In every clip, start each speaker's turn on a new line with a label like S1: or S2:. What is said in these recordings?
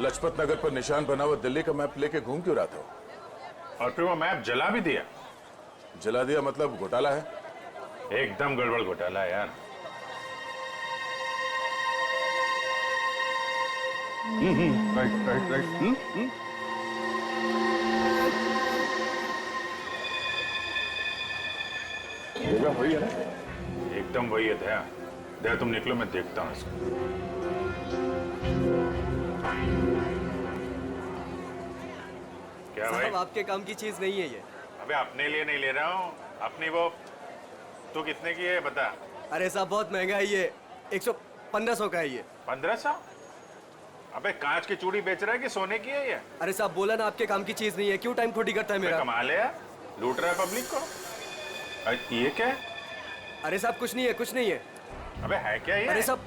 S1: लजपत नगर पर निशान बना हुआ दिल्ली का मैप लेके घूम क्यों रहा था?
S2: और फिर वो मैप जला भी दिया।
S1: जला दिया मतलब घोटाला है?
S2: एकदम गड़बड़ घोटाला है यार। राइट।
S1: जगह वही है ना?
S2: एकदम वही है। दया दया तुम निकलो, मैं देखता हूँ इसको। क्या भाई?
S3: साहब आपके काम की चीज नहीं है ये।
S2: अबे अपने लिए नहीं ले रहा हूँ, अपनी वो। तू कितने की है बता?
S3: अरे साहब बहुत महंगा है ये, 1500 का है ये।
S2: 1500? अबे कांच की चूड़ी बेच रहा है कि सोने की है ये?
S3: अरे साहब बोला ना आपके काम की चीज नहीं है, क्यों टाइम खोटी करता है मेरा?
S2: कमाल है यार, लूट रहा है पब्लिक को। अरे ये क्या है?
S3: अरे साहब कुछ नहीं है, कुछ नहीं है।
S2: अबे है क्या ये?
S3: अरे साहब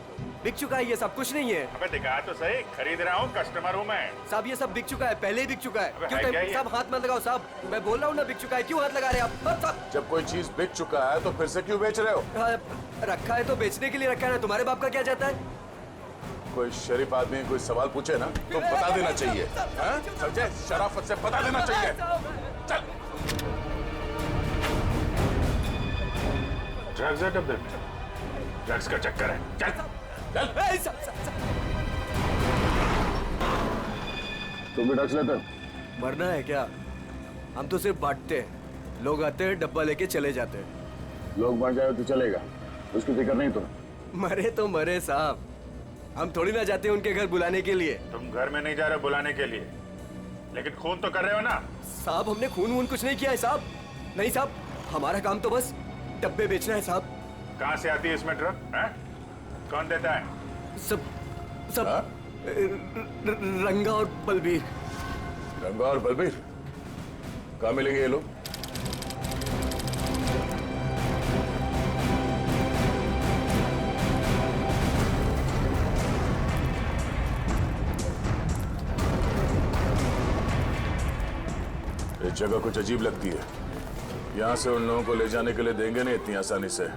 S3: बिक चुका है ये सब, कुछ नहीं है।
S2: अबे दिखा तो सही, खरीद रहा हूँ, कस्टमर हूँ मैं।
S3: साहब ये सब बिक चुका है, पहले ही बिक चुका है।
S2: अबे
S3: क्यों
S2: है क्या
S3: टाइम
S2: ये?
S3: साहब हाथ मत लगाओ साहब, मैं बोल रहा हूँ ना बिक चुका है, क्यों हाथ लगा रहे हैं आप? साहब
S1: जब कोई चीज बिक चुका है तो फिर से क्यों बेच रहे हो?
S3: रखा है तो बेचने के लिए रखा है ना, तुम्हारे बाप का क्या जाता है?
S1: कोई शरीफ आदमी कोई सवाल पूछे ना तो बता देना चाहिए। हाँ? समझे? शराफत से बता देना चाहिए। चल।
S2: ड्रग्स है डब्बे में, ड्रग्स का चक्कर है। चल
S1: चल। तुम भी ड्रग्स लेते?
S3: मरना है क्या? हम तो सिर्फ बांटते हैं, लोग आते हैं डब्बा लेके चले जाते हैं।
S1: लोग मर जाए तो चलेगा, उसकी फिक्र नहीं तुम्हें?
S3: मरे तो मरे साहब, हम थोड़ी ना जाते हैं उनके घर बुलाने के लिए।
S2: तुम घर में नहीं जा रहे बुलाने के लिए, लेकिन खून तो कर रहे हो ना?
S3: साहब हमने खून वून कुछ नहीं किया है साहब। नहीं साहब, हमारा काम तो बस डब्बे बेचना है साहब।
S2: कहाँ से आती है इसमें ड्रग? कौन देता है?
S3: सब
S1: हाँ?
S3: रंगा और बलबीर।
S1: रंगा और बलबीर कहाँ मिलेंगे ये लोग? ये जगह कुछ अजीब लगती है, यहाँ से उन लोगों को ले जाने के लिए देंगे नहीं इतनी आसानी से।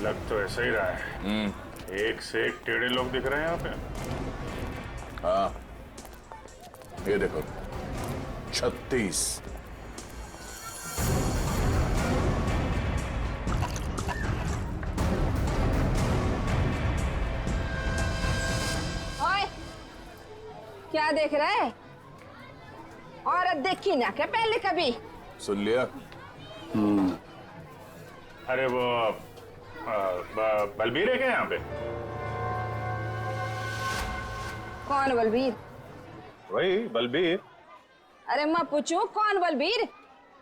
S2: लग तो ऐसा ही रहा है। एक से एक टेढ़े लोग दिख रहे हैं यहाँ पे।
S1: हाँ ये देखो 36।
S4: ओए, क्या देख रहा है? औरत देखी ना क्या पहले कभी?
S1: सुन लिया?
S2: अरे वो बलबीर है क्या यहाँ पे?
S4: कौन बलबीर?
S2: वही बलबीर।
S4: अरे मैं पूछूं कौन बलबीर?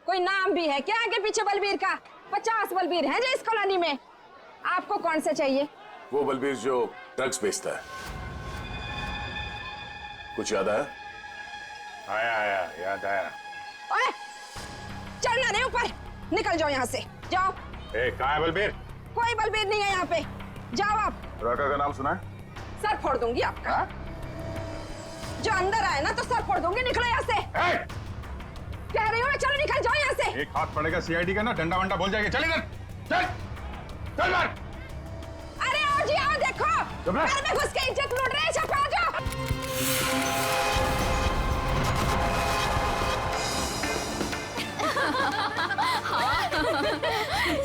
S4: कोई नाम भी है क्या आगे पीछे बलबीर का? 50 बलबीर हैं जो इस कॉलोनी में। आपको कौन सा चाहिए?
S1: वो बलबीर जो ड्रग्स बेचता है। कुछ याद आया?
S2: आया याद आया।
S4: ओए, चढ़ना नहीं ऊपर, निकल जाओ यहाँ से, जाओ।
S2: कहाँ है बलबीर?
S4: कोई बलबीर नहीं है यहाँ पे, जाओ आप।
S1: राका का नाम सुना है?
S4: सर फोड़ दूंगी आपका। जो अंदर आए ना तो सर फोड़ दूंगी, निकलो यहाँ से। कह रही हूँ चलो निकल जाओ यहाँ से।
S2: एक हाथ पड़ेगा सीआईडी का ना, डंडा वंडा बोल जाएगा। चल इधर, चल चल मार।
S4: अरे आओ जी आओ, देखो
S2: चुप रह।
S4: घर में घुस के इज्जत लूट रहे हैं, सब आ जाओ।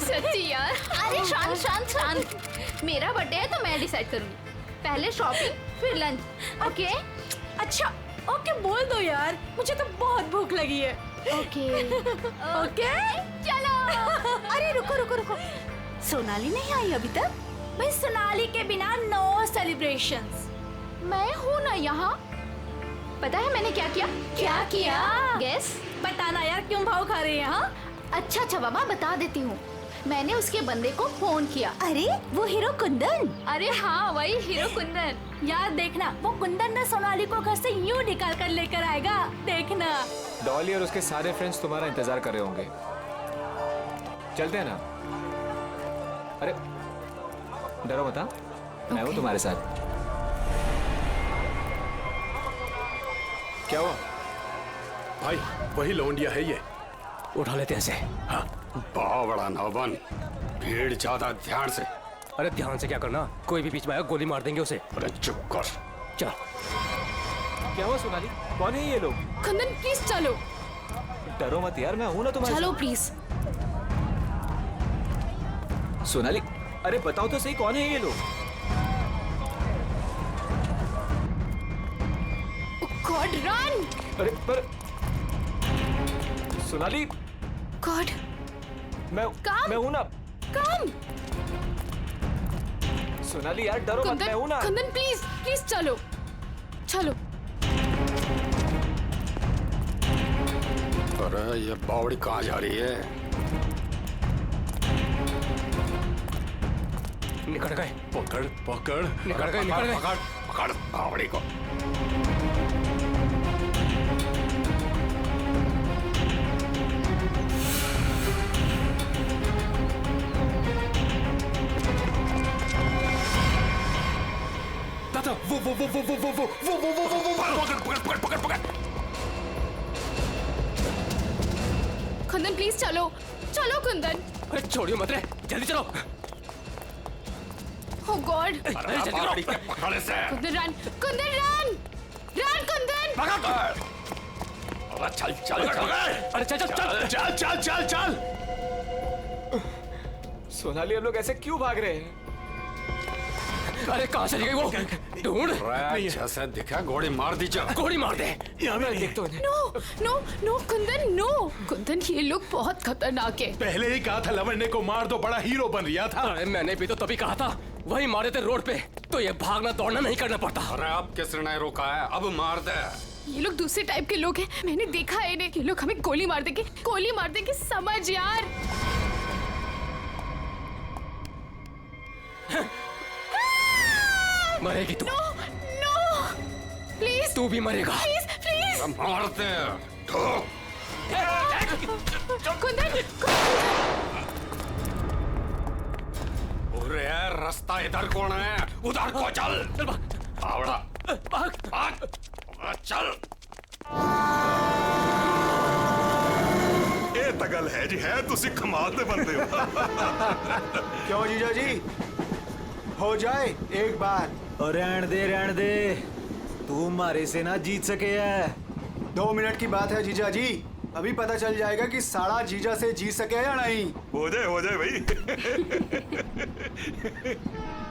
S5: सच्ची यार। अरे शांत शांत शांत, मेरा बर्थडे है तो मैं डिसाइड करूंगी। पहले शॉपिंग फिर लंच, ओके?
S6: अच्छा ओके बोल दो यार, मुझे तो बहुत भूख लगी है।
S5: ओके
S6: ओके
S5: चलो।
S6: अरे रुको रुको रुको, सोनाली नहीं आई अभी तक? भाई सोनाली के बिना नो सेलिब्रेशंस।
S5: मैं हूँ ना यहाँ। पता है मैंने क्या किया?
S6: क्या किया?
S5: गेस।
S6: बताना यार, क्यों भाव खा रहे हैं? हाँ
S5: अच्छा अच्छा बाबा बता देती हूँ। मैंने उसके बंदे को फोन किया।
S6: अरे वो हीरो कुंदन।
S5: अरे हाँ वही हीरो कुंदन।
S6: यार देखना, वो कुंदन ना सोनाली को घर से यूं निकाल कर लेकर आएगा, देखना।
S7: डॉली और उसके सारे फ्रेंड्स तुम्हारा इंतजार कर रहे होंगे। चलते हैं ना? अरे डरो मत, मैं हूँ तुम्हारे साथ।
S8: क्या हुआ भाई? वही लौंडिया है ये,
S7: उठा लेते हैं इसे।
S8: हाँ बहुत बड़ा नौबन, भीड़ ज्यादा, ध्यान से।
S7: अरे ध्यान से क्या करना, कोई भी बीच में आया गोली मार देंगे उसे।
S8: अरे चुप कर।
S7: चल क्या हुआ सोनाली? कौन है ये लोग?
S6: कुंदन प्लीज चलो।
S7: डरो मत यार, मैं हूं ना तुम्हारे
S6: चलो
S7: साथ।
S6: प्लीज।
S7: सोनाली, अरे बताओ तो सही, कौन है ये लोग?
S6: God run.
S7: अरे पर सोनाली,
S6: गॉड काम।
S7: मैं हूं ना।
S6: कम।
S7: सोनाली यार डरो मत, मैं हूं ना।
S6: कुंदन प्लीज प्लीज चलो चलो।
S8: अरे ये बावड़ी कहाँ जा रही है?
S7: निकल गए।
S8: पकड़ पकड़
S7: निकल गए, निकल गए।
S8: पकड़ पकड़ बावड़ी को।
S1: दादा वो पकड़ पकड़ पकड़ पकड़ पकड़।
S6: कुंदन प्लीज चलो चलो कुंदन।
S7: अरे छोड़ियो मत रे, जल्दी चलो।
S6: ओह गॉड।
S8: अरे बावड़ी के पकड़ से।
S6: Kundan run Kundan run run Kundan.
S8: अरे चल चल चल।
S7: अरे चल चल चल
S1: चल चल चल चल।
S7: सोनाली, हम लोग ऐसे क्यों भाग रहे हैं? अरे कहाँ चली गई वो? ढूंढ।
S8: अरे जैसे दिखा गोली मार दी। चल
S7: गोली मार दे। यहाँ मैं देखता हूँ।
S6: No no no Kundan no. Kundan ये लोग बहुत खतरनाक है।
S1: पहले ही कहा था लवंडे को मार दो, बड़ा हीरो बन रहा था।
S7: अरे मैंने भी तो तभी कहा था, वही मारे थे रोड पे, तो ये भागना दौड़ना नहीं करना पड़ता।
S8: अरे अब किसने नहीं रोका है? अब मार दे।
S6: ये लोग दूसरे टाइप के लोग हैं, मैंने देखा है इन्हें। ये लोग हमें गोली मार देंगे समझ यार।
S7: मरेगी तू।
S6: नो नो प्लीज
S7: तू भी मरेगा।
S6: Please please.
S8: मार दे। ठोक।
S6: कुंदन
S8: अरे रास्ता इधर कौन है? उधर को चल। आवड़ा
S7: भाग।
S8: भाग। चल।
S1: ਇਹ ਤਾਂ ਗੱਲ ਹੈ ਜੀ, ਹੈ ਤੁਸੀਂ ਕਮਾਲ ਦੇ ਬੰਦੇ ਹੋ।
S3: क्यों जीजा जी? हो जाए एक बार।
S9: और रहन दे, तू हमारे से ना जीत सके है।
S3: 2 मिनट की बात है जीजा जी, अभी पता चल जाएगा कि साड़ा जीजा से जीत सके या नहीं।
S1: हो जाए भाई।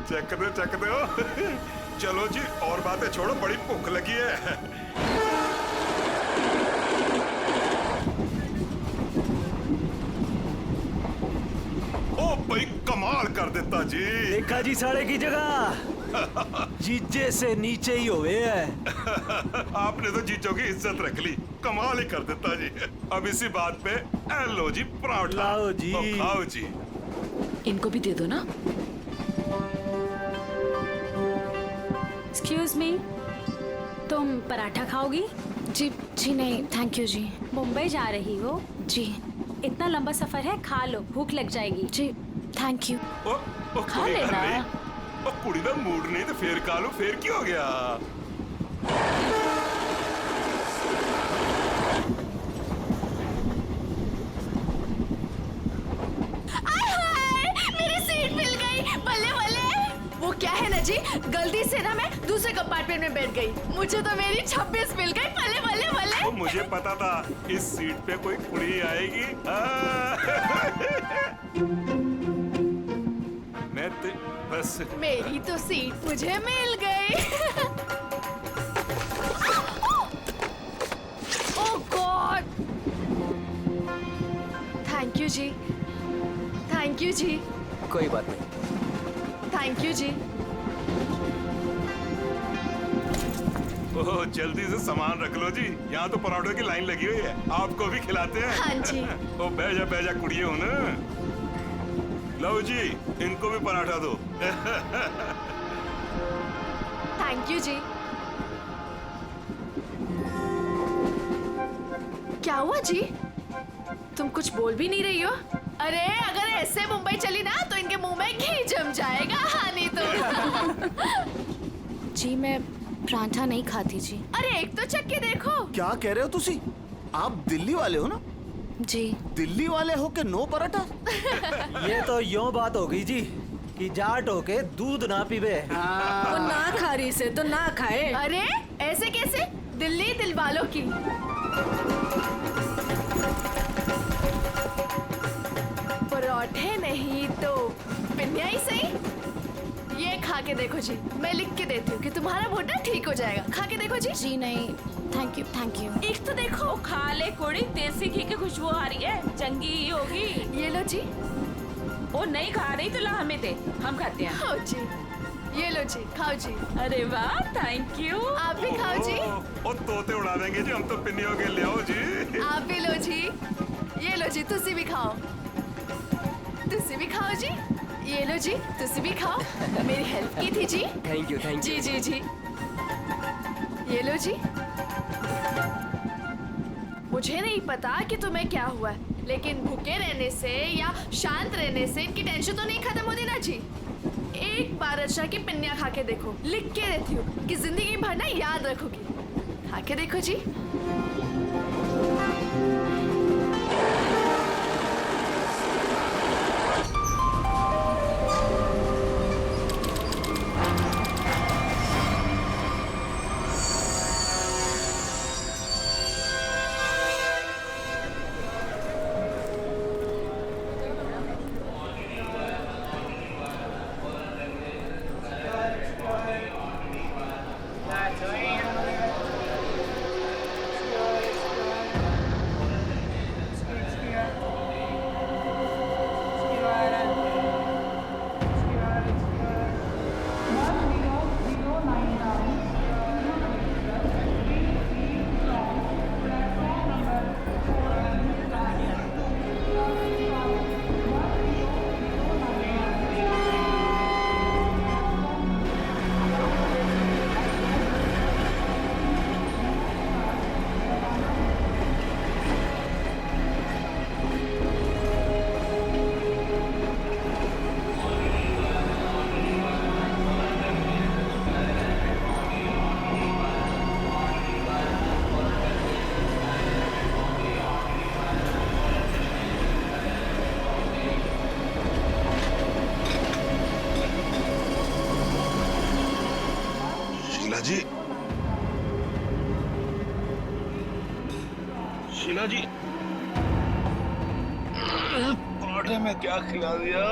S1: चक दो। चलो जी, और बातें छोड़ो, बड़ी भूख लगी है। ओ भाई कमाल कर देता जी।
S9: देखा जी साड़े की जगह जीजे से नीचे ही हुए है।
S1: आपने तो जीजो की इज्जत रख ली, कमाल ही कर देता जी। अब इसी बात पे लो जी पराठा।
S9: लाओ जी।
S1: तो खाओ जी।
S6: इनको भी दे दो ना।
S10: एक्सक्यूज मी, तुम पराठा खाओगी?
S6: जी जी नहीं थैंक यू जी।
S10: मुंबई जा रही हो?
S6: जी
S10: इतना लंबा सफर है, खा लो, भूख लग जाएगी।
S6: जी थैंक यू।
S1: ओ
S6: खा
S1: कुड़ी
S6: लेना।
S1: नहीं, ओ कुड़ी दा मूड नहीं तो फिर खा लो, फिर क्या हो गया?
S6: मेरी सीट मिल गई, बल्ले बल्ले। वो क्या है ना जी, गलती से ना मैं दूसरे कंपार्टमेंट में बैठ गई, मुझे तो मेरी 26 मिल गई। बल्ले बल्ले बल्ले।
S1: तो मुझे पता था इस सीट पे कोई कुड़ी आएगी। मैं तो बस
S6: मेरी तो सीट मुझे मिल गई। Oh god. Thank you ji, thank you ji,
S7: कोई बात नहीं।
S6: थैंक यू जी।
S1: ओह जल्दी से सामान रख लो जी, यहाँ तो पराठों की लाइन लगी हुई है, आपको भी खिलाते हैं।
S6: हाँ जी।
S1: ओ बैजा कुड़िए हो ना। लो जी, इनको भी पराठा दो।
S6: थैंक यू जी। क्या हुआ जी, तुम कुछ बोल भी नहीं रही हो? अरे अगर ऐसे मुंबई चली ना तो इनके मुंह में घी जम जाएगा। हाँ नहीं तो। जी मैं पराठा नहीं खाती जी। अरे एक तो चख के देखो।
S9: क्या कह रहे हो तुसी? आप दिल्ली वाले हो ना?
S6: जी
S9: दिल्ली वाले हो के नो पराठा? ये तो यूं बात हो गई जी कि जाट हो के दूध ना पीवे।
S10: वो ना खा रही से तो ना खाए।
S6: अरे ऐसे कैसे, दिल्ली दिल वालों की। पराठे नहीं तो पिन्निया ही सही। ये खा के देखो जी, मैं लिख के देती हूँ कि तुम्हारा वोट ना ठीक हो जाएगा। खा के देखो जी।
S5: जी नहीं, थैंक यू थैंक यू।
S6: एक तो देखो।
S11: खा ले कुड़ी, देसी घी की खुशबू आ रही है, चंगी ही होगी।
S6: ये लो जी।
S11: वो नहीं खा रही तो ला हमें दे, हम खाते हैं।
S6: खाओ जी, ये लो जी, खाओ जी।
S11: अरे वाह, थैंक यू।
S6: आप भी खाओ जी।
S12: और तोते उड़ा देंगे जी, हम तो पिन्नियों के ले आओ जी।
S6: आप भी लो जी, ये लो जी, तुसी भी खाओ। तुसी भी खाओ जी, ये लो जी, तुसी भी खाओ। मेरी हेल्प की थी जी।
S3: थैंक यू थैंक
S6: जी जी जी, ये लो जी। मुझे नहीं पता कि तुम्हें क्या हुआ है, लेकिन भूखे रहने से या शांत रहने से इनकी टेंशन तो नहीं खत्म होती ना जी। एक बार अच्छा की पिन्निया खा के देखो, लिख के देती हूँ कि जिंदगी भर ना याद रखोगी। खा के देखो जी।
S12: जी, शीला जी, पराठे में क्या खिला दिया?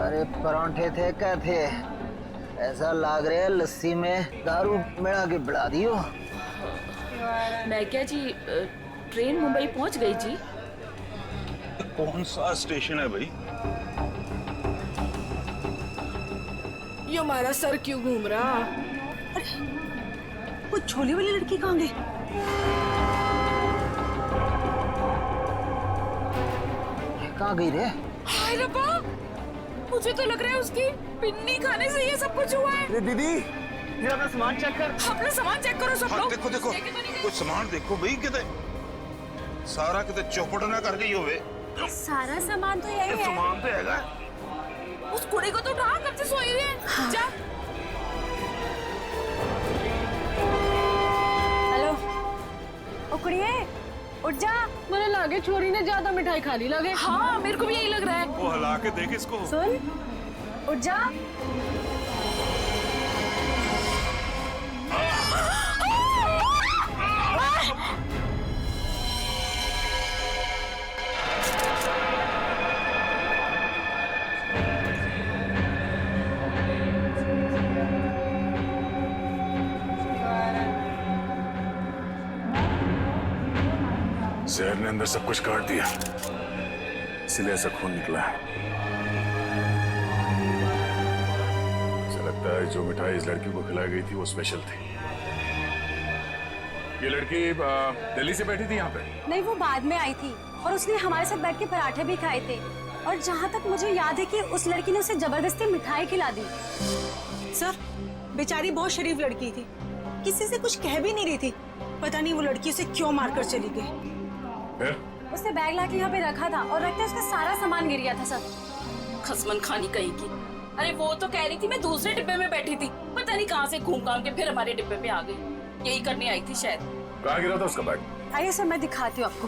S13: अरे परांठे थे क्या थे? ऐसा लाग रहा है लस्सी में दारू मिला के बढ़ा दियो।
S11: मैं क्या जी, ट्रेन मुंबई पहुंच गई जी।
S12: कौन सा स्टेशन है भाई?
S6: ये हमारा सर क्यों घूम रहा?
S10: वो छोले वाली लड़की कहाँ गई?
S13: कहाँ गई रे?
S6: हाय रब्बा, मुझे तो लग रहा है उसकी पिन्नी खाने से ये सब कुछ हुआ है।
S3: अरे दीदी, ये अपना सामान चेक कर।
S6: अपना सामान चेक करो सब लोग।
S12: देखो देखो, कुछ सामान देखो भाई, किते सारा किते चौपट ना कर गई होवे।
S10: सारा सामान तो यही है।
S12: सामान तो हैगा।
S6: उस कुड़ी को तो उठा, कब से सोई रही है।
S10: हाँ।
S6: जा।
S10: हेलो, ओ कुड़िए, उठ जा।
S6: मुझे लगे छोरी ने ज्यादा मिठाई खा ली लगे। हाँ, मेरे को भी यही लग रहा है।
S12: वो हिला के देख इसको।
S10: सुन, उठ जा।
S1: जहर ने अंदर सब कुछ काट दिया, इसलिए ऐसा खून निकला है। मुझे लगता है जो मिठाई इस लड़की को खिलाई गई थी वो स्पेशल थी। ये लड़की दिल्ली से बैठी थी यहाँ पे?
S10: नहीं, वो बाद में आई थी और उसने हमारे साथ बैठ के पराठे भी खाए थे। और जहाँ तक मुझे याद है कि उस लड़की ने उसे जबरदस्ती मिठाई खिला दी।
S14: सर, बेचारी बहुत शरीफ लड़की थी, किसी से कुछ कह भी नहीं रही थी। पता नहीं वो लड़की उसे क्यों मारकर चली गई।
S10: उसने बैग लाके यहाँ पे रखा था और रखते उसका सारा सामान गिर गया था सर।
S11: खसमन खानी कहीं की। अरे वो तो कह रही थी मैं दूसरे डिब्बे में बैठी थी, पता नहीं कहाँ से घूम घाम के फिर हमारे डिब्बे पे आ गई। यही करने आई थी शायद।
S1: कहाँ गिरा था उसका बैग?
S10: आइए सर, मैं दिखाती हूँ आपको।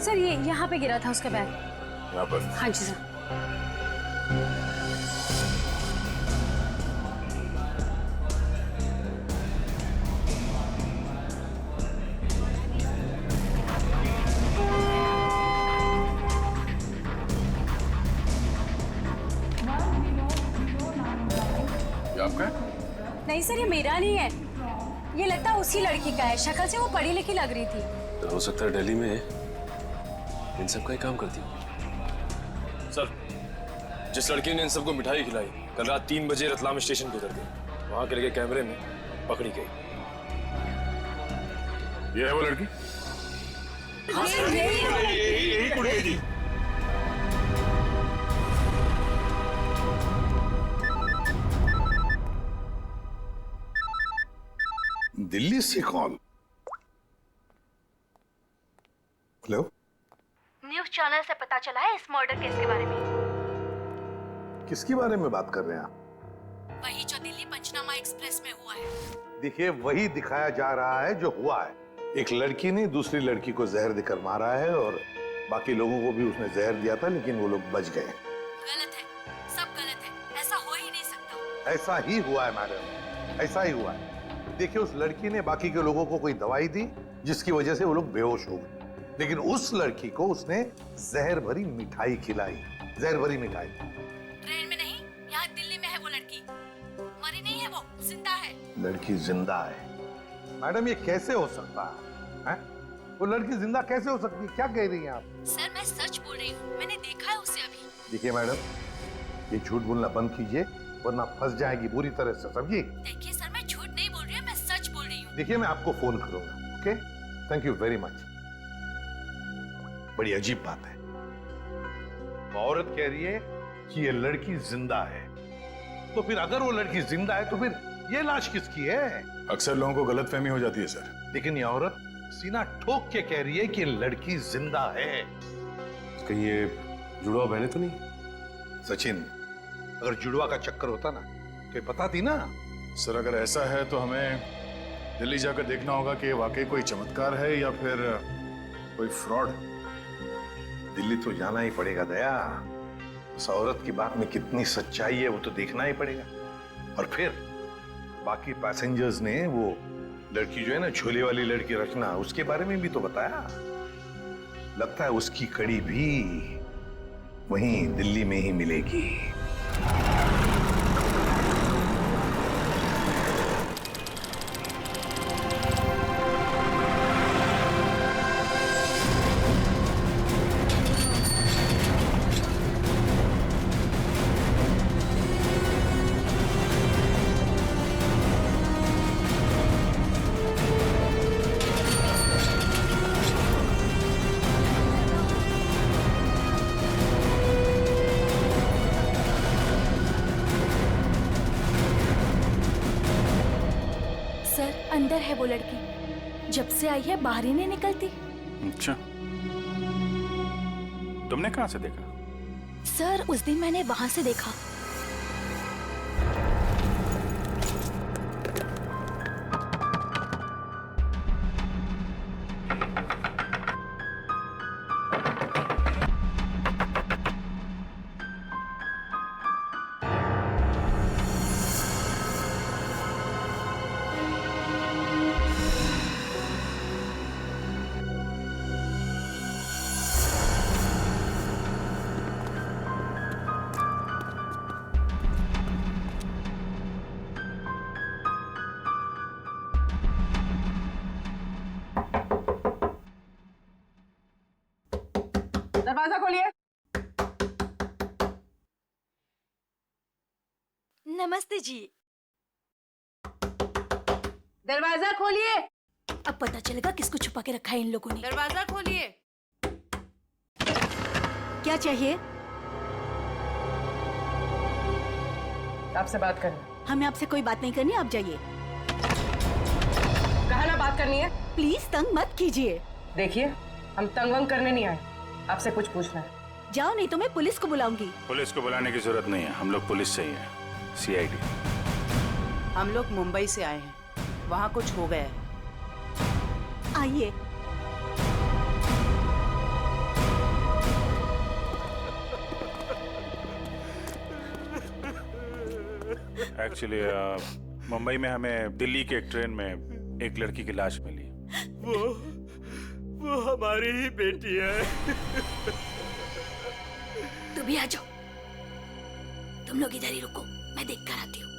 S10: सर, ये यहाँ पे गिरा था उसका बैग।
S1: यहाँ पर?
S10: हाँ जी सर।
S1: आपका है?
S10: नहीं सर, ये मेरा नहीं है, ये लगता है उसी लड़की का है। शक्ल से वो पढ़ी लिखी लग रही थी।
S15: तो हो सकता है दिल्ली में इन सब का ही काम करती हो। सर, जिस लड़की ने इन सबको मिठाई खिलाई कल रात 3 बजे रतलाम स्टेशन पे उतर गई, वहां के लगे कैमरे में पकड़ी गई।
S1: ये है वो लड़की?
S12: यही कुड़ी है जी।
S16: दिल्ली से कॉल। हेलो,
S17: न्यूज़ चैनल से पता चला है इस मर्डर केस के बारे में।
S16: किसके बारे में बात कर रहे हैं आप?
S17: वही जो दिल्ली पंचनामा एक्सप्रेस में हुआ है।
S16: देखिए, वही दिखाया जा रहा है जो हुआ है। एक लड़की ने दूसरी लड़की को जहर देकर मारा है और बाकी लोगों को भी उसने जहर दिया था, लेकिन वो लोग बच गए।
S17: गलत है, सब गलत है, ऐसा हो ही नहीं सकता।
S16: ऐसा ही हुआ है मैडम, ऐसा ही हुआ है। देखिए, उस लड़की ने बाकी के लोगों को कोई दवाई दी जिसकी वजह से वो लोग बेहोश हो गए, लेकिन उस लड़की को उसने जहर भरी मिठाई खिलाई, जहर भरी मिठाई।
S17: ट्रेन में नहीं, यहाँ दिल्ली में है वो लड़की। मरी नहीं है वो, जिंदा है।
S16: लड़की जिंदा है? मैडम, ये कैसे हो सकता है? वो लड़की जिंदा कैसे हो सकती है? क्या कह रही हैं आप?
S17: सर, मैं सच बोल रही हूँ, मैंने देखा है उसे अभी।
S16: देखिए मैडम, ये झूठ बोलना बंद कीजिए वरना फंस जाएगी बुरी तरह से, समझिए?
S17: देखिए सर, मैं झूठ नहीं बोल रही हूँ, मैं सच बोल रही हूँ।
S16: देखिए, मैं आपको फोन करूंगा, okay? Thank you very much. बड़ी अजीब बात है, औरत कह रही है कि ये लड़की जिंदा है, तो फिर अगर वो लड़की जिंदा है तो फिर ये लाश किसकी है?
S1: अक्सर लोगों को गलतफहमी हो जाती है सर।
S16: लेकिन ये औरत सीना ठोक के कह रही है कि लड़की जिंदा है।
S15: कहीं ये जुड़वा बहने तो नहीं?
S16: सचिन, अगर जुड़वा का चक्कर होता ना तो ये बताती ना।
S1: सर, अगर ऐसा है तो हमें दिल्ली जाकर देखना होगा कि वाकई कोई चमत्कार है या फिर कोई फ्रॉड।
S16: दिल्ली तो जाना ही पड़ेगा दया। उस औरत की बात में कितनी सच्चाई है वो तो देखना ही पड़ेगा। और फिर बाकी पैसेंजर्स ने वो लड़की जो है ना, झोले वाली लड़की रचना, उसके बारे में भी तो बताया। लगता है उसकी कड़ी भी वहीं दिल्ली में ही मिलेगी।
S17: अंदर है वो लड़की, जब से आई है बाहर ही नहीं निकलती।
S2: अच्छा, तुमने कहां से देखा?
S17: सर, उस दिन मैंने वहां से देखा।
S4: दरवाजा खोलिए।
S17: नमस्ते जी।
S4: दरवाजा खोलिए।
S17: अब पता चलेगा किसको छुपा के रखा है इन लोगों ने।
S6: दरवाजा खोलिए।
S17: क्या चाहिए?
S4: आपसे बात करनी।
S17: हमें आपसे कोई बात नहीं करनी, आप जाइए।
S4: कहा ना बात करनी है।
S17: प्लीज तंग मत कीजिए।
S4: देखिए, हम तंग वंग करने नहीं आए, आपसे कुछ पूछना है।
S17: जाओ, नहीं तो मैं पुलिस को बुलाऊंगी।
S2: पुलिस को बुलाने की जरूरत नहीं है, हम लोग पुलिस से ही हैं, CID।
S18: हम लोग मुंबई से आए हैं, वहाँ कुछ हो गया है।
S17: आइए।
S2: एक्चुअली मुंबई में हमें दिल्ली के एक ट्रेन में एक लड़की की लाश मिली।
S9: वो हमारी ही बेटी है।
S17: तुम भी आ जाओ। तुम लोग इधर ही रुको, मैं देख कर आती हूँ।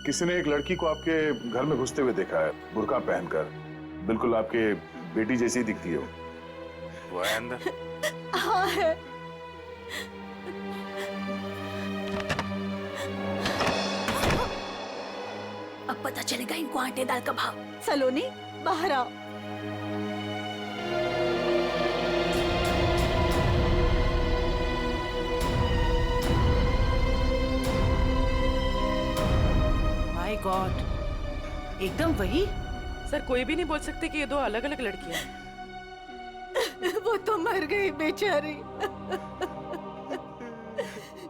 S1: किसी ने एक लड़की को आपके घर में घुसते हुए देखा है, बुर्का पहनकर। बिल्कुल आपके बेटी जैसी दिखती है
S2: वो है अंदर।
S14: हाँ है।
S17: अब पता चलेगा इनको आटे दाल का भाव।
S14: सलोनी बाहर आओ।
S18: माय गॉड, एकदम वही।
S19: सर कोई भी नहीं बोल सकते कि ये दो अलग अलग लड़कियां हैं।
S14: वो तो मर गई बेचारी।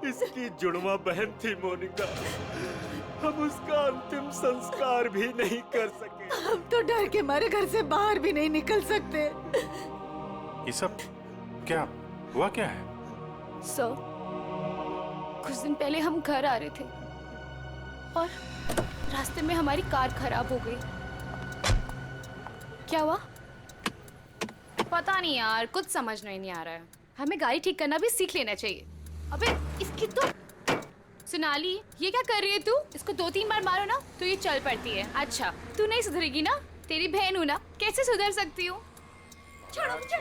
S9: इसकी जुड़वा बहन थी मोनिका। हम उसका अंतिम संस्कार भी नहीं कर सके।
S14: हम तो डर के मारे घर से बाहर भी नहीं निकल सकते।
S2: ये सब क्या हुआ, क्या है?
S5: सर, कुछ दिन पहले हम घर आ रहे थे और रास्ते में हमारी कार खराब हो गई। क्या हुआ? पता नहीं यार, कुछ समझ नहीं आ रहा है। हमें गाड़ी ठीक करना भी सीख लेना चाहिए। अबे इसकी तो सोनाली, ये क्या कर रही है तू? इसको 2-3 बार मारो ना तो ये चल पड़ती है। अच्छा, तू नहीं सुधरेगी ना? तेरी बहन हूँ ना, कैसे सुधर सकती हूँ? छोड़ो मुझे।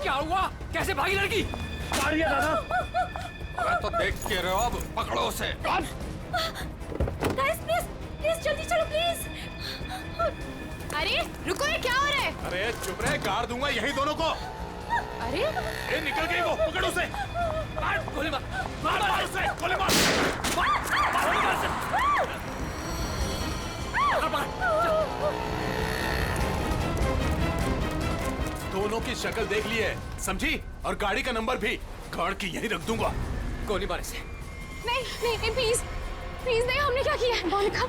S7: क्या हुआ? कैसे भागी लड़की?
S15: मारिए दादा। मैं तो देख के रहे हो, अब पकड़ो उसे।
S5: गाइस प्लीज प्लीज जल्दी चलो प्लीज। अरे रुको, ये क्या हो रहा है?
S1: अरे चुप रहे, गाड़ दूंगा यही दोनों को।
S5: अरे
S1: ए, निकल गई वो, पकड़ उसे। मार, गोली मार, मार उसे, गोली मार, गोली मार उसे। दोनों की शक्ल देख ली है, समझी? और गाड़ी का नंबर भी गाड़ के यहीं रख दूंगा।
S7: गोली मार इसे।
S5: नहीं नहीं नहीं, प्लीज प्लीज नहीं, हमने क्या किया है? मोनिका,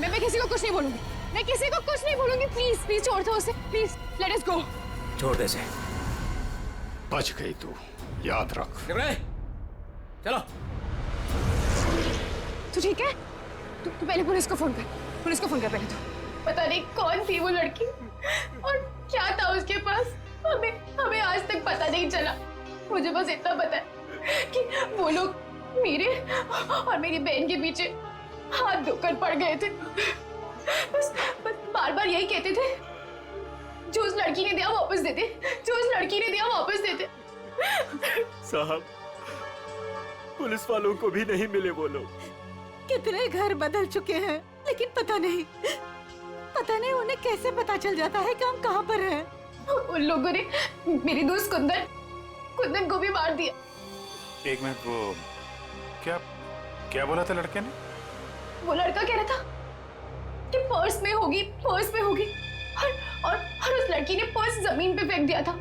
S5: मैं किसी को कुछ नहीं बोलूंगी। मैं किसी को कुछ नहीं बोलूंगी। प्लीज प्लीज छोड़ दो उसे, प्लीज लेट अस गो।
S7: छोड़ दे इसे।
S8: बच गई तू, याद रख।
S7: चलो।
S5: तू ठीक है? तू पहले पुलिस को फोन कर। पुलिस को फोन कर पहले तो। पता नहीं कौन थी वो लड़की और क्या था उसके पास। हमें आज तक पता नहीं चला। मुझे बस इतना पता है कि वो लोग मेरे और मेरी बहन के पीछे हाथ धोकर पड़ गए थे। बस बार बार यही कहते थे, जो उस लड़की ने दिया वापस देते, जो उस लड़की ने दिया वापस देते।
S9: साहब, पुलिस वालों को भी नहीं मिले वो लोग।
S14: कितने घर बदल चुके हैं, लेकिन पता नहीं उन्हें कैसे पता चल जाता है कि हम कहाँ पर हैं।
S5: उन लोगों ने मेरी दोस्त कुंदन को भी मार दिया।
S2: एक मिनट, वो क्या बोला था लड़के ने?
S5: वो लड़का कह रहा था कि पर्स में होगी और उस लड़की ने पर्स जमीन पे फेंक दिया था।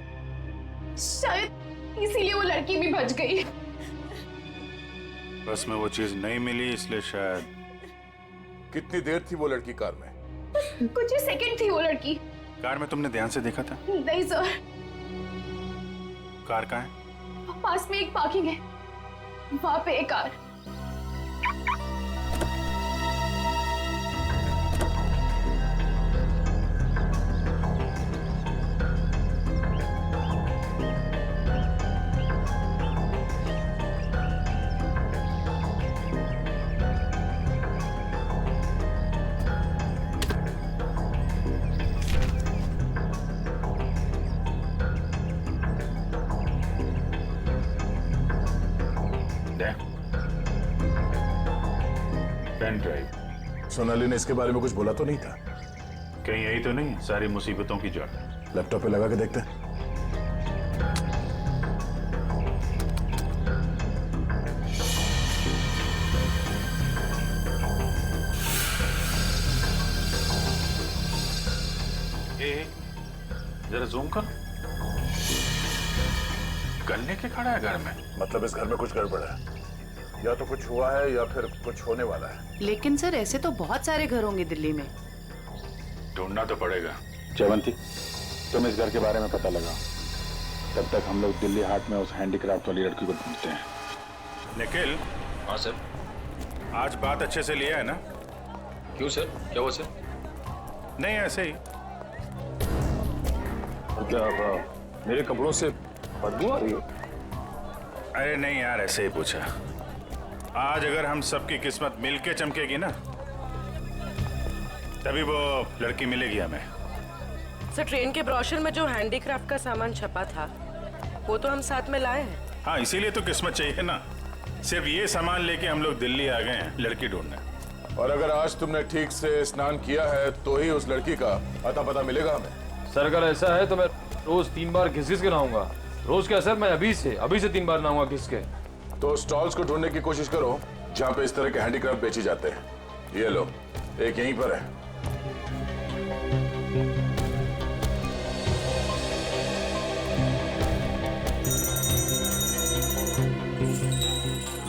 S5: शायद इसीलिए वो लड़की भी बच गई।
S2: बस में वो चीज नहीं मिली, इसलिए शायद।
S1: कितनी देर थी वो लड़की कार में?
S5: कुछ ही सेकंड थी वो लड़की।
S2: कार में तुमने ध्यान से देखा था?
S5: नहीं सर।
S2: कार कहाँ है?
S5: पास में एक पार्किंग है, वहां पे एक कार।
S2: Pen drive.
S1: सोनाली ने इसके बारे में कुछ बोला तो नहीं था?
S2: कहीं यही तो नहीं सारी मुसीबतों की जड़?
S1: लैपटॉप पे लगा के देखते हैं।
S2: जरा जूम कर। गन लेके खड़ा है घर में।
S1: मतलब इस घर में कुछ गड़बड़ है, या तो कुछ हुआ है या फिर कुछ होने वाला है।
S18: लेकिन सर, ऐसे तो बहुत सारे घर होंगे दिल्ली में।
S2: ढूंढना तो पड़ेगा।
S20: जयवंती, तुम इस घर के बारे में पता लगाओ, तब तक हम लोग दिल्ली हाट में उस हैंडीक्राफ्ट वाली लड़की को ढूंढते हैं।
S2: निखिल।
S15: हाँ सर।
S2: आज बात अच्छे से लिया है ना?
S15: क्यों सर, क्या हुआ सर?
S2: नहीं ऐसे ही।
S15: क्या मेरे कपड़ों से बदबू आ रही है?
S2: अरे नहीं यार, ऐसे ही पूछा। आज अगर हम सबकी किस्मत मिलके चमकेगी ना, तभी वो लड़की मिलेगी हमें।
S19: सर ट्रेन के ब्रोशर में जो हैंडीक्राफ्ट का सामान छपा था वो तो हम साथ में लाए हैं।
S2: हाँ, इसीलिए तो किस्मत चाहिए ना। सिर्फ ये सामान लेके हम लोग दिल्ली आ गए हैं लड़की ढूंढने।
S1: और अगर आज तुमने ठीक से स्नान किया है तो ही उस लड़की का अता पता मिलेगा हमें।
S15: सर अगर ऐसा है तो मैं रोज 3 बार घिस घिस के नहाऊंगा। रोज क्या सर, मैं अभी से 3 बार नहाऊंगा घिस के।
S1: तो स्टॉल्स को ढूंढने की कोशिश करो जहाँ पे इस तरह के हैंडीक्राफ्ट बेचे जाते हैं। ये लो, एक यहीं पर है।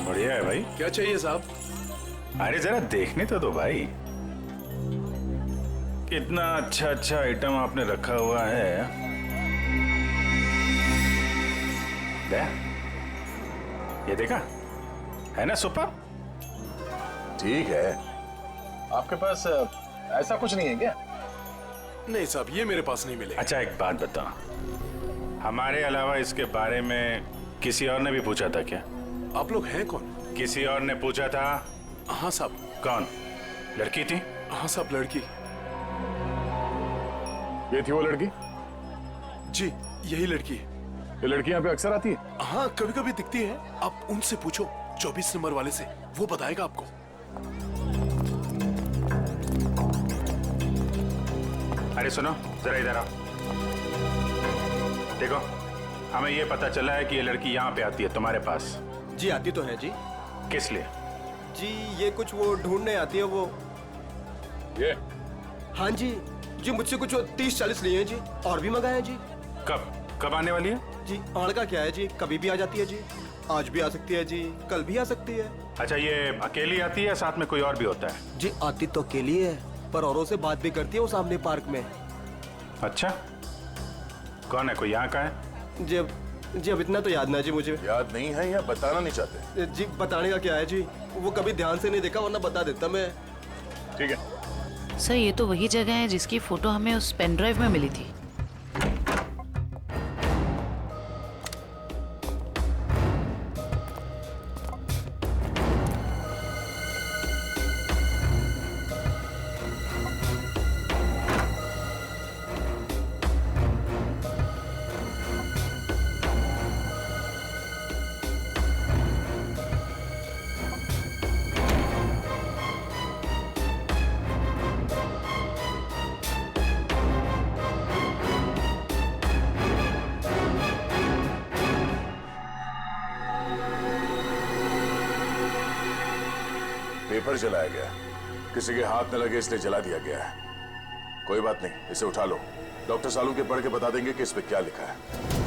S2: बढ़िया है भाई।
S1: क्या चाहिए साहब?
S2: अरे जरा देखने तो दो भाई, कितना अच्छा अच्छा आइटम आपने रखा हुआ है। ये देखा है ना, सुपर।
S1: ठीक है।
S16: आपके पास ऐसा कुछ नहीं है क्या?
S1: नहीं साहब, ये मेरे पास नहीं मिलेगा।
S2: अच्छा एक बात बताओ, हमारे अलावा इसके बारे में किसी और ने भी पूछा था क्या?
S1: आप लोग हैं कौन?
S2: किसी और ने पूछा था?
S1: हाँ साहब।
S2: कौन? लड़की थी?
S1: हाँ साहब, लड़की। ये थी वो लड़की? जी, यही लड़की है।
S16: ये लड़की यहाँ पे अक्सर आती है?
S1: हाँ, कभी कभी दिखती है। आप उनसे पूछो, 24 नंबर वाले से, वो बताएगा आपको।
S2: अरे सुनो जरा इधर आओ। देखो, हमें ये पता चला है कि ये लड़की यहाँ पे आती है तुम्हारे पास।
S3: जी आती तो है जी।
S2: किस लिए?
S3: जी ये कुछ वो ढूंढने आती है वो।
S1: ये?
S3: हाँ जी, जी मुझसे कुछ 30-40 लिए हैं जी, और भी मंगाए हैं जी।
S2: कब आने वाली है?
S3: जी आड़ का क्या है जी, कभी भी आ जाती है जी। आज भी आ सकती है जी, कल भी आ सकती है।
S2: अच्छा, ये अकेली आती है या साथ में कोई और भी होता है?
S3: जी आती तो अकेली है, पर औरों से बात भी करती है वो सामने पार्क में।
S2: अच्छा, कौन है? कोई यहाँ का है?
S3: जी अब इतना तो याद ना जी मुझे।
S1: याद नहीं है या बताना नहीं चाहते?
S3: जी बताने का क्या है जी, वो कभी ध्यान से नहीं देखा, वरना बता देता मैं।
S1: ठीक है
S18: सर, ये तो वही जगह है जिसकी फोटो हमें उस पेन ड्राइव में मिली थी।
S1: पेपर जलाया गया, किसी के हाथ न लगे इसलिए जला दिया गया है। कोई बात नहीं, इसे उठा लो। डॉक्टर सालू के पढ़ के बता देंगे कि इस पे क्या लिखा है।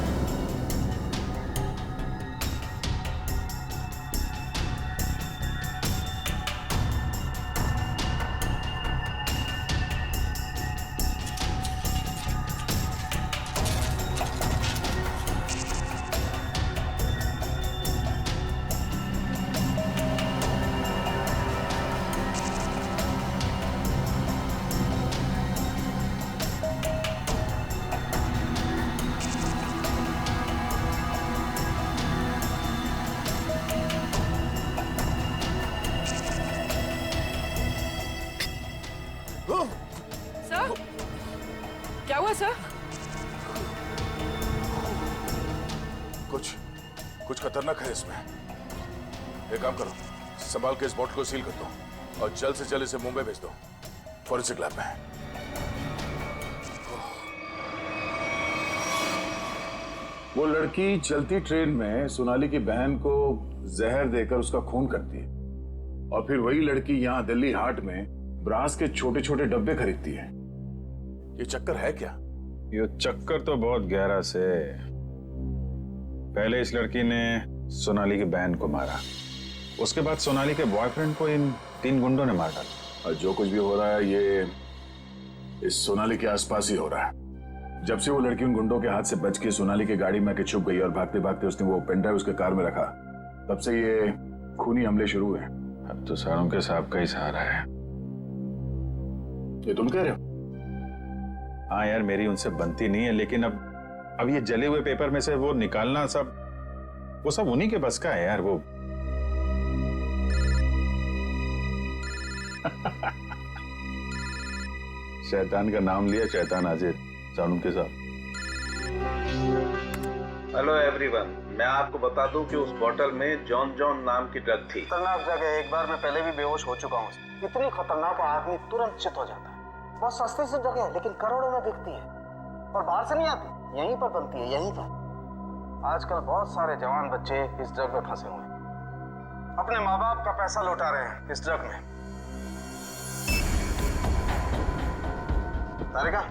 S19: सर क्या हुआ सर?
S1: कुछ खतरनाक है इसमें। एक काम करो, संभाल के इस बॉटल को सील कर दो और जल्द से जल्द इसे मुंबई भेज दो, फॉरेंसिक लैब में।
S16: वो लड़की चलती ट्रेन में सोनाली की बहन को जहर देकर उसका खून करती है, और फिर वही लड़की यहाँ दिल्ली हाट में ब्रास के छोटे छोटे डब्बे खरीदती है।
S1: ये चक्कर है क्या?
S20: ये चक्कर तो बहुत गहरा से। पहले इस लड़की ने सोनाली की बहन को मारा, उसके बाद सोनाली के बॉयफ्रेंड को इन 3 गुंडों ने मार डाला।
S1: और जो कुछ भी हो रहा है ये इस सोनाली के आसपास ही हो रहा है। जब से वो लड़की उन गुंडों के हाथ से बच के सोनाली की गाड़ी में आके छुप गई और भागते भागते उसने वो पेन ड्राइव उसके कार में रखा, तब से ये खूनी हमले शुरू हुए।
S20: अब तो सारों के सांप का ही सहारा है।
S1: ये तुम कह रहे हो? हाँ यार, मेरी उनसे बनती नहीं है, लेकिन अब ये जले हुए पेपर में से वो निकालना वो सब उन्हीं के बस का है यार। वो शैतान का नाम लिया, शैतान हाजिर। सानुम के साथ।
S12: हेलो एवरीवन, मैं आपको बता दूं कि उस बोतल में जॉन जॉन नाम की ड्रग थी।
S13: खतरनाक जगह, एक बार मैं पहले भी बेहोश हो चुका हूँ। इतनी खतरनाक आदमी तुरंत चित हो जाता है। बहुत सस्ते से जगह है, लेकिन करोड़ों में बिकती है और बाहर से नहीं आती, यहीं पर बनती है, यहीं पर। आजकल बहुत सारे जवान बच्चे इस ड्रग में फंसे हुए हैं, अपने माँ बाप का पैसा लौटा रहे हैं इस ड्रग में। तारिका,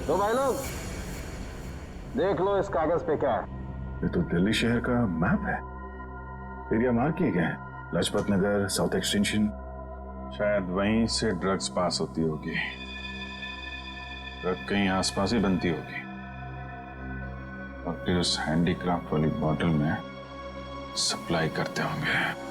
S13: तो भाई लोग देख लो इस कागज पे क्या है।
S1: ये तो दिल्ली शहर का मैप है। एरिया मार्क किए गए हैं, लाजपत नगर, साउथ एक्सटेंशन। शायद वहीं से ड्रग्स पास होती होगी। ड्रग कहीं आसपास ही बनती होगी और फिर उस हैंडीक्राफ्ट वाली बॉटल में सप्लाई करते होंगे।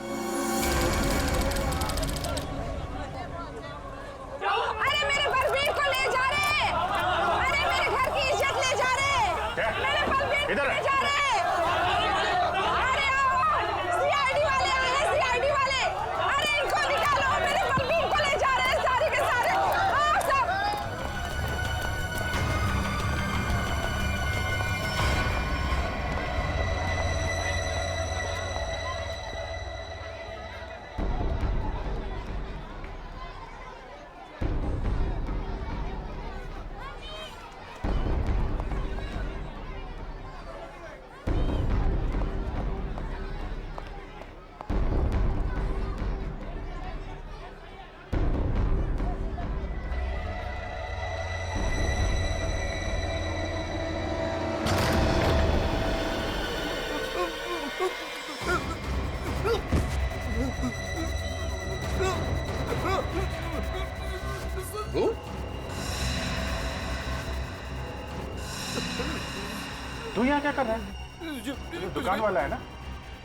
S2: इधर
S4: अरे आओ, सीआईडी वाले आए हैं, सीआईडी वाले। अरे इनको निकालो, मेरे बलबीर को ले जा रहे हैं सारे के सारे। आओ सब।
S2: तू यहाँ क्या कर रहा है? दुकान वाला है ना?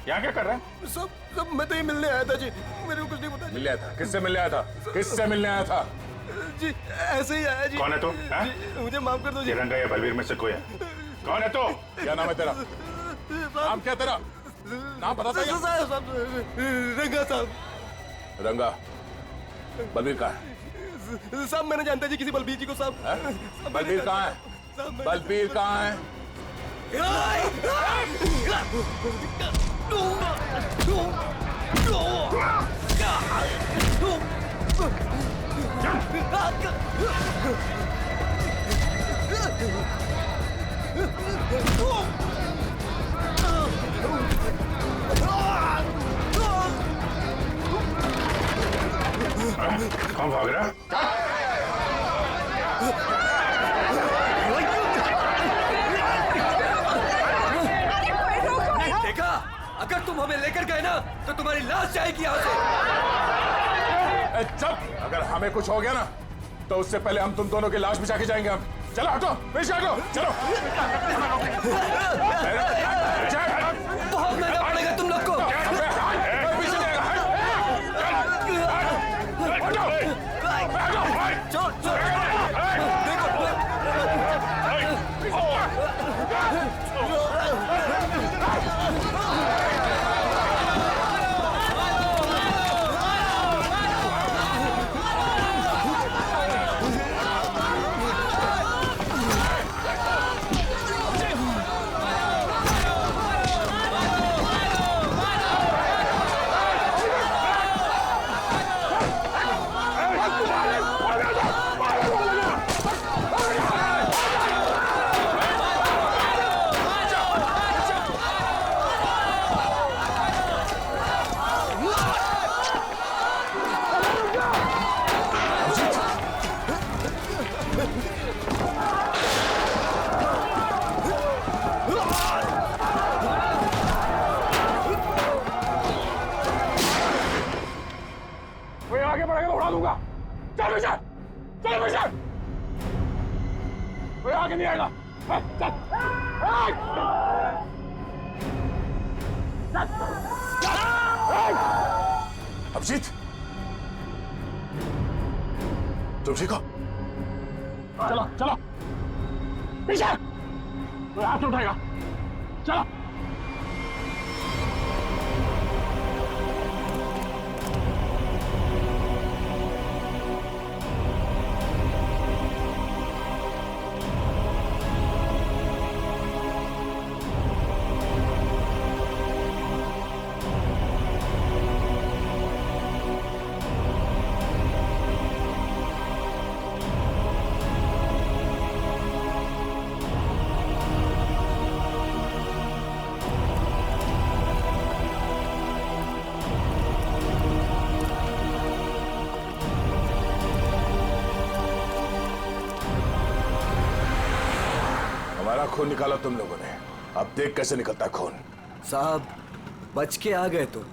S2: यहाँ क्या कर रहा है?
S3: सब मैं तो ही मिलने आया था जी, मेरे को कुछ नहीं पता।
S2: मिलने आया था? किससे मिलने आया था? किससे मिलने आया था?
S3: जी ऐसे ही आया जी।
S2: कौन है तू?
S3: मुझे माफ कर दो जी।
S2: रंगा या बलवीर में से कोई है? कौन है तू? क्या नाम है तेरा? नाम क्या तेरा? नाम पता था?
S3: रंगा साहब।
S2: रंगा। बलवीर कहाँ है?
S3: साहब मैंने जानता जी किसी बलबीर जी को साहब।
S2: बलवीर कहाँ है? बलवीर कहाँ है? कौन भाग रहा?
S3: देखा, अगर तुम हमें लेकर गए ना तो तुम्हारी लाश जाएगी यहाँ से।
S2: चुप! अगर हमें कुछ हो गया ना तो उससे पहले हम तुम दोनों की लाश बिछा के जाएंगे हम। चलो हटो, पीछे हटो, चलो।
S3: बहुत महंगा पड़ेगा तुम लोग को।
S2: पीछे
S1: चल पीछे, चल पीछे, कोई आगे नहीं आएगा। चल, अभिजीत, तुम ठीक हो? चलो चलो पीछे, कोई हाथ उठाएगा। चलो खून निकाला तुम लोगों ने, अब देख कैसे निकलता खून।
S3: साहब बच के आ गए तो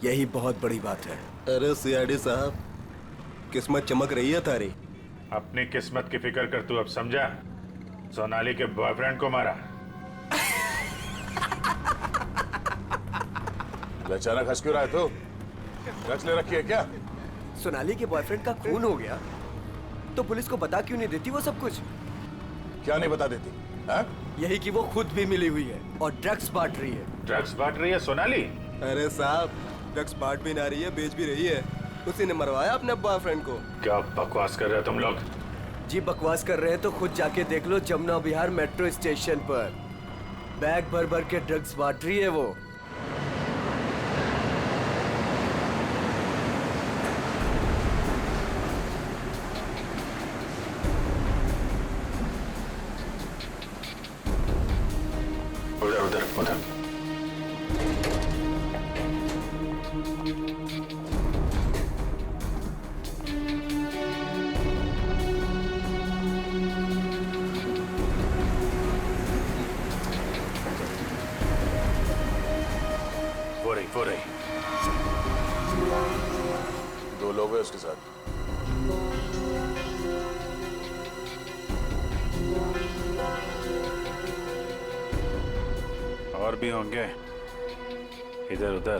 S3: यही बहुत बड़ी बात है।
S21: अरे सीआईडी साहब, किस्मत चमक रही है तारी।
S2: अपनी किस्मत की फिक्र कर, तू अब समझा? सोनाली के बॉयफ्रेंड को मारा।
S1: अचानक हंस क्यों रहा है तू? ड्रग्स ले रखी है क्या?
S3: सोनाली के बॉयफ्रेंड का खून हो गया तो पुलिस को बता क्यों नहीं देती वो सब कुछ?
S1: क्या नहीं बता देती? हा?
S3: यही कि वो खुद भी मिली हुई है और ड्रग्स बांट रही है।
S2: ड्रग्स बांट रही है सोनाली?
S21: अरे साहब, ड्रग्स बांट भी ना रही है, बेच भी रही है। उसी ने मरवाया अपने बॉयफ्रेंड को।
S2: क्या बकवास कर रहे हो तुम लोग?
S3: जी बकवास कर रहे हैं तो खुद जाके देख लो, जमुना विहार मेट्रो स्टेशन पर बैग भर भर के ड्रग्स बांट रही है वो।
S2: उधर उधर उधर। वो रही।
S1: दो लोग हैं उसके साथ।
S2: और भी होंगे, इधर उधर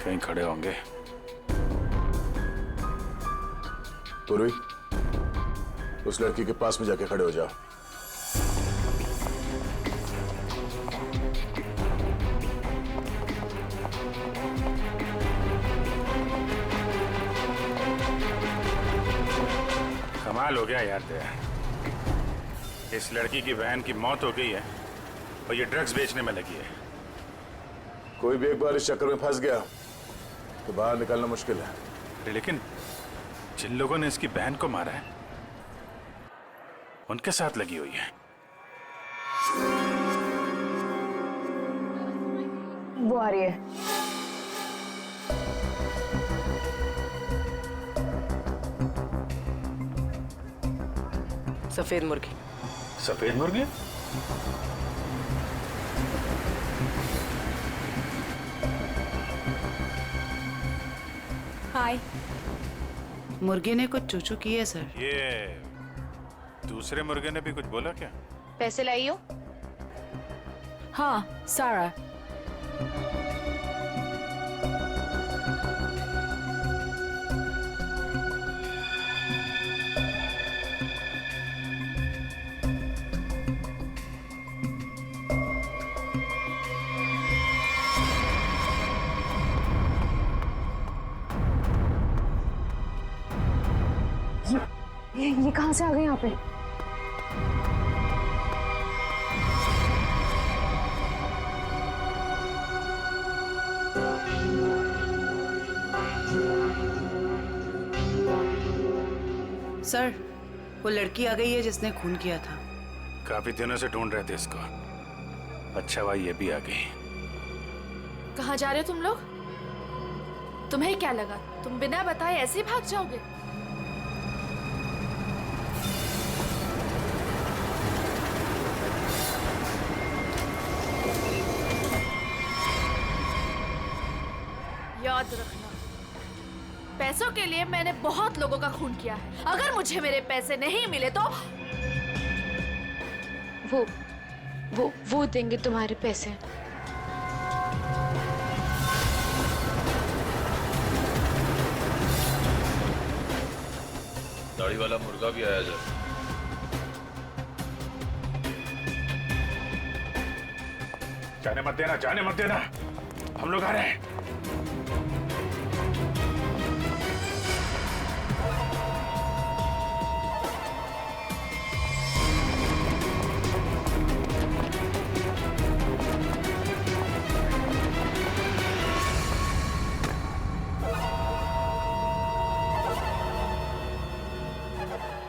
S2: कहीं खड़े होंगे।
S1: पूर्वी, उस लड़की के पास में जाके खड़े हो जाओ।
S2: कमाल हो गया यार तेरा। इस लड़की की बहन की मौत हो गई है और ये ड्रग्स बेचने में लगी है।
S1: कोई भी एक बार इस चक्कर में फंस गया तो बाहर निकलना मुश्किल है।
S2: लेकिन जिन लोगों ने इसकी बहन को मारा है उनके साथ लगी हुई है।
S5: वो आ रही है।
S19: सफेद मुर्गी।
S2: सफेद मुर्गी?
S18: हाय। मुर्गे ने कुछ चूचू की है सर।
S2: ये दूसरे मुर्गे ने भी कुछ बोला क्या?
S5: पैसे लाई हो?
S4: हाँ सारा।
S5: ये कहाँ से आ गए यहाँ पे?
S18: सर, वो लड़की आ गई है जिसने खून किया था।
S2: काफी दिनों से ढूंढ रहे थे इसको। अच्छा भाई ये भी आ गई।
S6: कहाँ जा रहे हो तुम लोग? तुम्हें क्या लगा तुम बिना बताए ऐसे ही भाग जाओगे? याद रखना, पैसों के लिए मैंने बहुत लोगों का खून किया है। अगर मुझे मेरे पैसे नहीं मिले तो
S5: वो देंगे तुम्हारे पैसे।
S15: दाढ़ी वाला मुर्गा भी आया जब।
S2: जाने मत देना, जाने मत देना, हम लोग आ रहे हैं।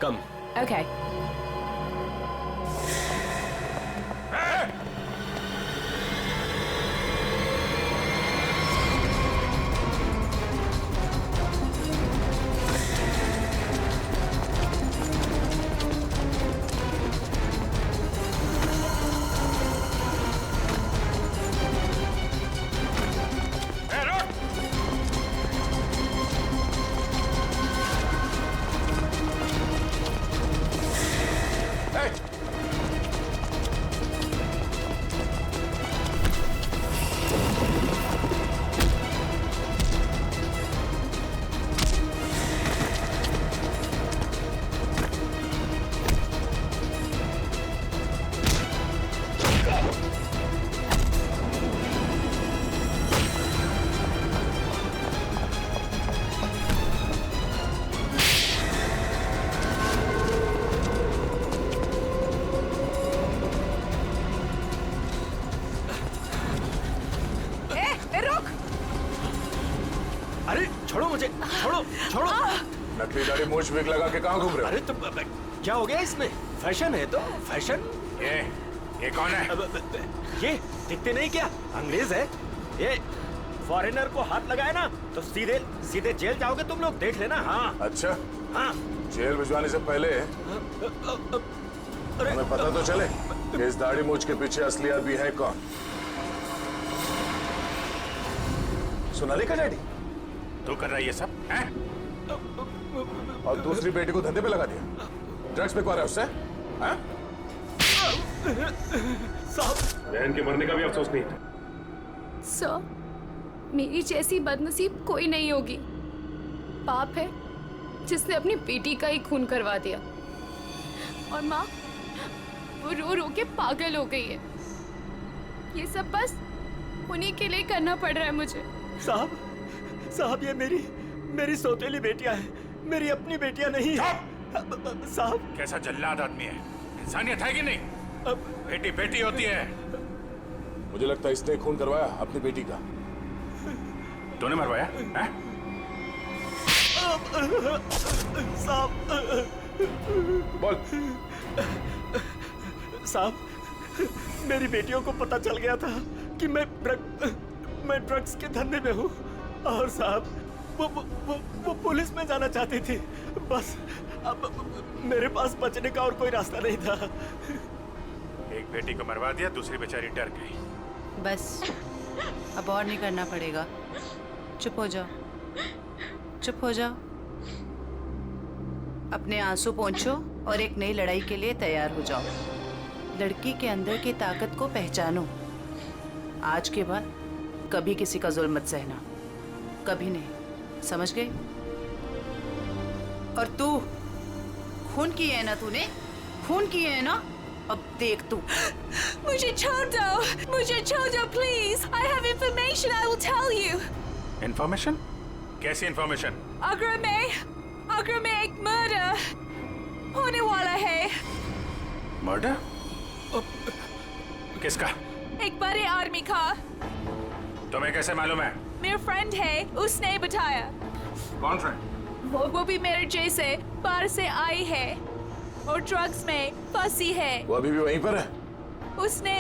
S7: कम।
S5: Okay.
S21: छोड़ो मुझे, छोड़ो छोड़ो।
S1: नकली दाढ़ी मूछ विग लगा के कहाँ घूम रहे हो?
S21: अरे तो क्या हो गया इसमें? फैशन है तो फैशन।
S2: ये कौन है?
S21: ये दिखते नहीं क्या? अंग्रेज है ये। फॉरेनर को हाथ लगाए ना तो सीधे सीधे जेल जाओगे तुम लोग, देख लेना। हाँ
S1: अच्छा,
S21: हाँ।
S1: जेल भिजवाने से पहले हमें पता तो चले कि इस दाढ़ी मूछ के पीछे असली आदमी है कौन। सोनाली का डैडी
S2: तू कर रहा है ये सब हैं?
S1: और दूसरी बेटी को धंधे पे लगा दिया, ड्रग्स पे रहा है उससे। हैं?
S2: बहन के मरने का भी अफसोस नहीं था।
S5: सर, मेरी जैसी बदनसीब कोई नहीं होगी। पाप है जिसने अपनी बेटी का ही खून करवा दिया, और माँ वो रो रो के पागल हो गई है। ये सब बस उन्हीं के लिए करना पड़ रहा है मुझे।
S21: साहब ये मेरी सौतेली बेटियां हैं, मेरी अपनी बेटियां नहीं। साहब
S2: कैसा जल्लाद आदमी है, इंसानियत है कि नहीं? बेटी बेटी होती है।
S1: मुझे लगता है इसने खून करवाया अपनी बेटी का।
S2: तूने मरवाया हैं?
S21: साहब
S1: बोल।
S21: साहब मेरी बेटियों को पता चल गया था कि मैं ड्रग्स के धंधे में हूँ, और साहब वो पुलिस में जाना चाहती थी। बस अब मेरे पास बचने का और कोई रास्ता नहीं था।
S2: एक बेटी को मरवा दिया, दूसरी बेचारी डर गई।
S18: बस अब और नहीं करना पड़ेगा। चुप हो जाओ, चुप हो जाओ। अपने आंसू पोंछो और एक नई लड़ाई के लिए तैयार हो जाओ। लड़की के अंदर की ताकत को पहचानो। आज के बाद कभी किसी का जुल्म मत सहना, कभी नहीं, समझ गए? और तू खून की है ना, तूने खून की है ना, अब देख तू।
S5: मुझे छोड़ दो please. I have information, I will tell you.
S2: Information? कैसी इंफॉर्मेशन?
S5: आगरा में एक मर्डर होने वाला है।
S2: मर्डर? किसका?
S5: एक बड़े आदमी का।
S2: तुम्हें कैसे मालूम है?
S5: मेरा फ्रेंड है, उसने बताया।
S2: कौन फ्रेंड?
S5: वो भी मेरे जैसे बाहर से आई है और ड्रग्स में फंसी है।
S1: वो अभी भी वहीं पर है?
S5: उसने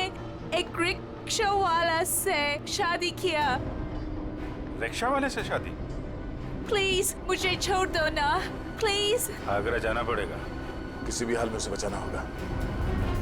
S5: एक रिक्शा वाला से शादी किया।
S2: रिक्शा वाले से शादी?
S5: प्लीज मुझे छोड़ दो ना, प्लीज।
S2: आगरा जाना पड़ेगा।
S1: किसी भी हाल में उसे बचाना होगा।